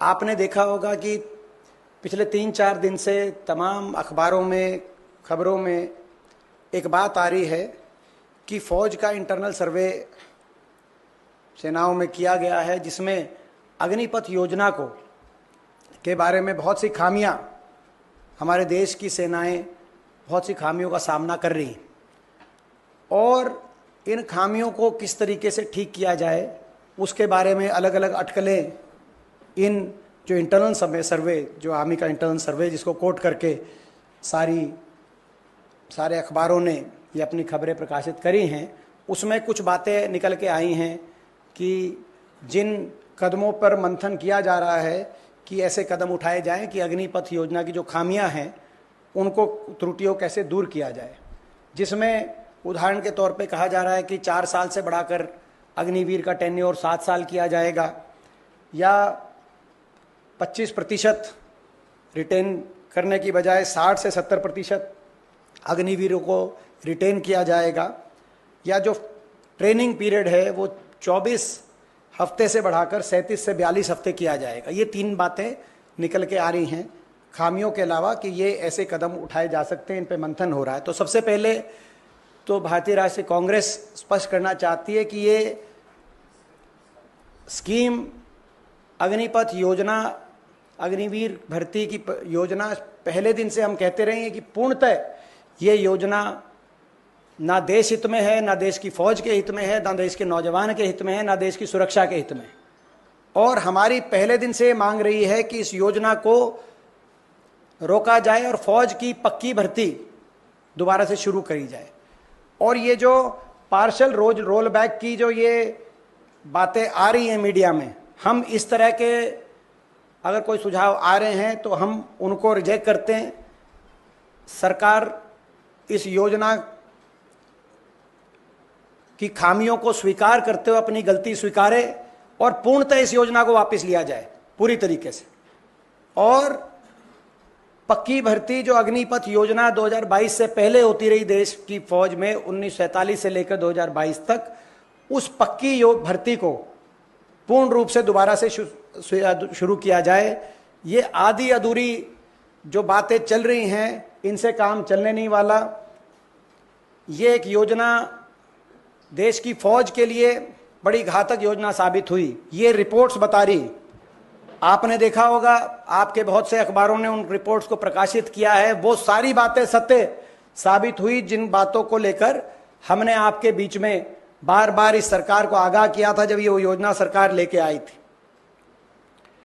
आपने देखा होगा कि पिछले 3-4 दिन से तमाम अखबारों में, खबरों में एक बात आ रही है कि फौज का इंटरनल सर्वे सेनाओं में किया गया है, जिसमें अग्निपथ योजना को के बारे में बहुत सी खामियां, हमारे देश की सेनाएं बहुत सी खामियों का सामना कर रही हैं और इन खामियों को किस तरीके से ठीक किया जाए उसके बारे में अलग अलग अटकलें इन जो इंटरनल सर्वे, जो आर्मी का इंटरनल सर्वे जिसको कोट करके सारे अखबारों ने ये अपनी खबरें प्रकाशित करी हैं, उसमें कुछ बातें निकल के आई हैं कि जिन कदमों पर मंथन किया जा रहा है कि ऐसे कदम उठाए जाएं कि अग्निपथ योजना की जो खामियां हैं उनको, त्रुटियों कैसे दूर किया जाए, जिसमें उदाहरण के तौर पे कहा जा रहा है कि 4 साल से बढ़ाकर अग्निवीर का टेन्योर 7 साल किया जाएगा, या 25% रिटेन करने की बजाय 60 से 70% अग्निवीरों को रिटेन किया जाएगा, या जो ट्रेनिंग पीरियड है वो 24 हफ्ते से बढ़ाकर 37 से 42 हफ्ते किया जाएगा। ये 3 बातें निकल के आ रही हैं खामियों के अलावा कि ये ऐसे कदम उठाए जा सकते हैं, इन पे मंथन हो रहा है। तो सबसे पहले तो भारतीय राष्ट्रीय कांग्रेस स्पष्ट करना चाहती है कि ये स्कीम, अग्निपथ योजना, अग्निवीर भर्ती की योजना, पहले दिन से हम कहते रहे हैं कि पूर्णतः ये योजना ना देश हित में है, ना देश की फौज के हित में है, ना देश के नौजवान के हित में है, ना देश की सुरक्षा के हित में। और हमारी पहले दिन से मांग रही है कि इस योजना को रोका जाए और फौज की पक्की भर्ती दोबारा से शुरू करी जाए। और ये जो पार्शल रोल बैक की जो ये बातें आ रही हैं मीडिया में, हम इस तरह के अगर कोई सुझाव आ रहे हैं तो हम उनको रिजेक्ट करते हैं। सरकार इस योजना की खामियों को स्वीकार करते हुए अपनी गलती स्वीकारे और पूर्णतः इस योजना को वापस लिया जाए पूरी तरीके से। और पक्की भर्ती जो अग्निपथ योजना 2022 से पहले होती रही देश की फौज में 1947 से लेकर 2022 तक, उस पक्की भर्ती को पूर्ण रूप से दोबारा से शुरू किया जाए। ये आधी अधूरी जो बातें चल रही हैं इनसे काम चलने नहीं वाला। ये एक योजना देश की फौज के लिए बड़ी घातक योजना साबित हुई, ये रिपोर्ट्स बता रही। आपने देखा होगा, आपके बहुत से अखबारों ने उन रिपोर्ट्स को प्रकाशित किया है, वो सारी बातें सत्य साबित हुई जिन बातों को लेकर हमने आपके बीच में बार बार इस सरकार को आगाह किया था जब ये योजना सरकार लेके आई थी।